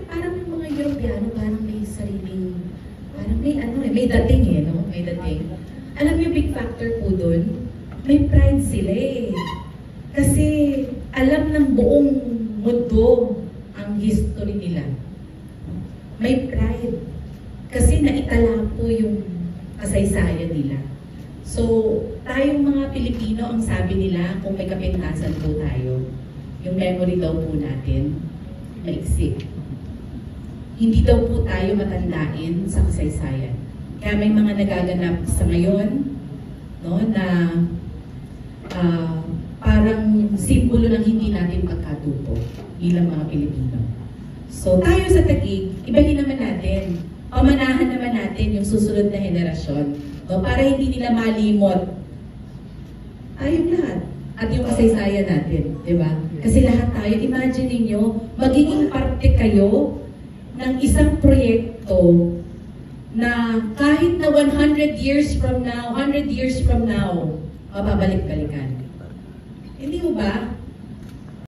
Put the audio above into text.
parang yung mga Europeyano, parang may sariling, parang may may dating no? May dating. Alam niyo, big factor po dun, may pride sila eh. Kasi alam ng buong mundo ang history nila. May pride. Kasi naitala po yung kasaysayan nila. So, tayong mga Pilipino, ang sabi nila, kung may kapintasan po tayo, yung memory daw po natin, maiksi. Hindi daw po tayo matandain sa kasaysayan. Kaya may mga nagaganap sa ngayon, no, na parang simbolo ng hindi natin pagkatuto bilang mga Pilipino. So tayo sa Taguig, ibahin naman natin, pamanahan naman natin yung susunod na henerasyon, no, para hindi nila malimot tayong lahat at yung kasaysayan natin, di ba? Kasi lahat tayo, imagine niyo, magiging parte kayo ng isang proyekto na kahit na 100 years from now, mababalik-balikan. Hindi mo ba?